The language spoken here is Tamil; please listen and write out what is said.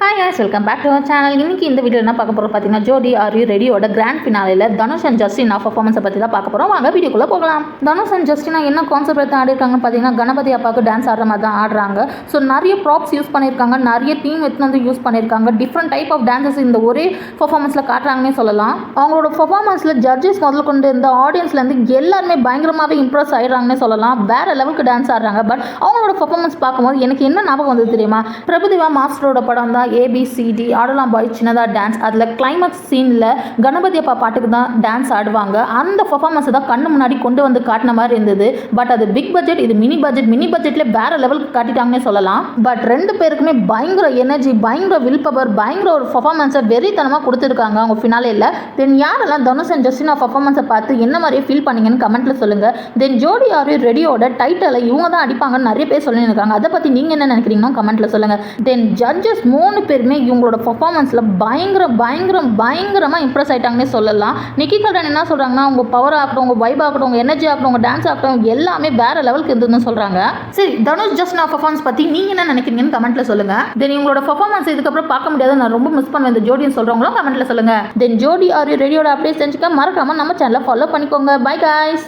Hi guys, welcome back to our channel. இன்னைக்கு இந்த வீடியோ என்ன பார்க்க போகிறோம் பார்த்தீங்கன்னா, ஜோடி ஆர் யூ ரெடியோட கிராண்ட் ஃபினாலில் தனுஷ் அண்ட் ஜஸ்டினா பர்ஃபார்மன்ஸை பற்றி தான் பார்க்க போகிறோம். வாங்க வீடியோக்குள்ளே போகலாம். தனுஷ் அண்ட் ஜஸ்டினா என்ன கான்செப்ட் எடுத்து ஆடிருக்காங்கன்னு பார்த்தீங்கன்னா, கணபதி அப்பாவுக்கு டான்ஸ் ஆடுற மாதிரி தான் ஆடுறாங்க. ஸோ நிறைய ப்ராப்ஸ் யூஸ் பண்ணியிருக்காங்க, நிறைய டீம் எடுத்து வந்து யூஸ் பண்ணியிருக்காங்க. டிஃப்ரெண்ட் டைப் ஆஃப் டான்ஸஸ் இந்த ஒரே பர்ஃபார்மன்ஸில் காட்டுறாங்கன்னே சொல்லலாம். அவங்களோட பர்ஃபார்மன்ஸில் ஜட்ஜஸ் முதல்ல கொண்டு இந்த ஆடியன்ஸ்லேருந்து எல்லாருமே பயங்கரமாகவே இம்ப்ரெஸ் ஆகிடுறாங்கன்னே சொல்லலாம். வேறு லெவலுக்கு டான்ஸ் ஆடுறாங்க. பட் அவங்களோட பர்ஃபார்மன்ஸ் பார்க்கும்போது எனக்கு என்ன ஞாபகம் வந்தது தெரியுமா, பிரபுதேவா மாஸ்டரோட படம் தான் ABCD ஆடலாம் பாய் சின்னதா டான்ஸ். அதில் கிளைமேக்ஸ் சீனில் கணபதி அப்பா பாட்டுக்கு தான் டான்ஸ் ஆடுவாங்க. அந்த பர்ஃபார்மன்ஸை தான் கண்ணு முன்னாடி கொண்டு வந்து காட்டின மாதிரி இருந்தது. பட் அது பிக் பட்ஜெட், இது மினி பட்ஜெட்ல வேற லெவலுக்கு காட்டிட்டாங்கன்னே சொல்லலாம். பட் ரெண்டு பேருக்குமே பயங்கர எனர்ஜி, பயங்கர வில் பவர், பயங்கர ஒரு பர்ஃபார்மன்ஸை வெறித்தனமாக கொடுத்துருக்காங்க அவங்க ஃபினாலேயில். தென் யாரெல்லாம் தனுஷ் அண்ட் ஜஸ்டினா பர்ஃபார்மன்ஸை பார்த்து என்ன மாதிரியே ஃபீல் பண்ணீங்கன்னு கமெண்ட்ல சொல்லுங்க. தென் ஜோடி ஆர் யூ ரெடியோட டைட்டிலை இவங்க தான் அடிப்பாங்கன்னு நிறைய பேர் சொல்லியிருக்காங்க. அதை பற்றி நீங்கள் என்ன நினைக்கிறீங்கன்னா கமெண்ட்ல சொல்லுங்க. தென் ஜட்ஜஸ் 3 பேருமே இவங்களோட பர்ஃபார்மன்ஸில் பயங்கரமாக இம்ப்ரெஸ் ஆகிட்டாங்கன்னே சொல்லலாம். நிக்கி கல்டன் என்ன சொல்கிறாங்கன்னா, உங்கள் பவர் ஆகட்டும், உங்கள் வைப் ஆகட்டும், உங்கள் எனர்ஜி ஆகட்டும், உங்கள் டான்ஸ் ஆகட்டும், எல்லாமே வேறு லெவலுக்கு இருந்ததுன்னு சொல்கிறாங்க. சரி, தனுஷ் ஜஸ்டினா பர்ஃபார்மன்ஸ் பற்றி நீங்கள் என்ன நினைக்கிறீங்கன்னு கமெண்ட்ல சொல்லுங்கள். தென் இவங்களோட பர்ஃபார்மன்ஸ் இதுக்கப்புறம் பார்க்க முடியாது, நான் ரொம்ப மிஸ் பண்ணுவேன் இந்த ஜோடின்னு சொல்கிறவங்களும் கமெண்ட்ல சொல்லுங்கள். தென் ஜோடி ஆர் யூ ரெடியோட அப்டேட் செஞ்சுக்க மறக்காமல் நம்ம சேனலை ஃபாலோ பண்ணிக்கோங்க. Bye guys.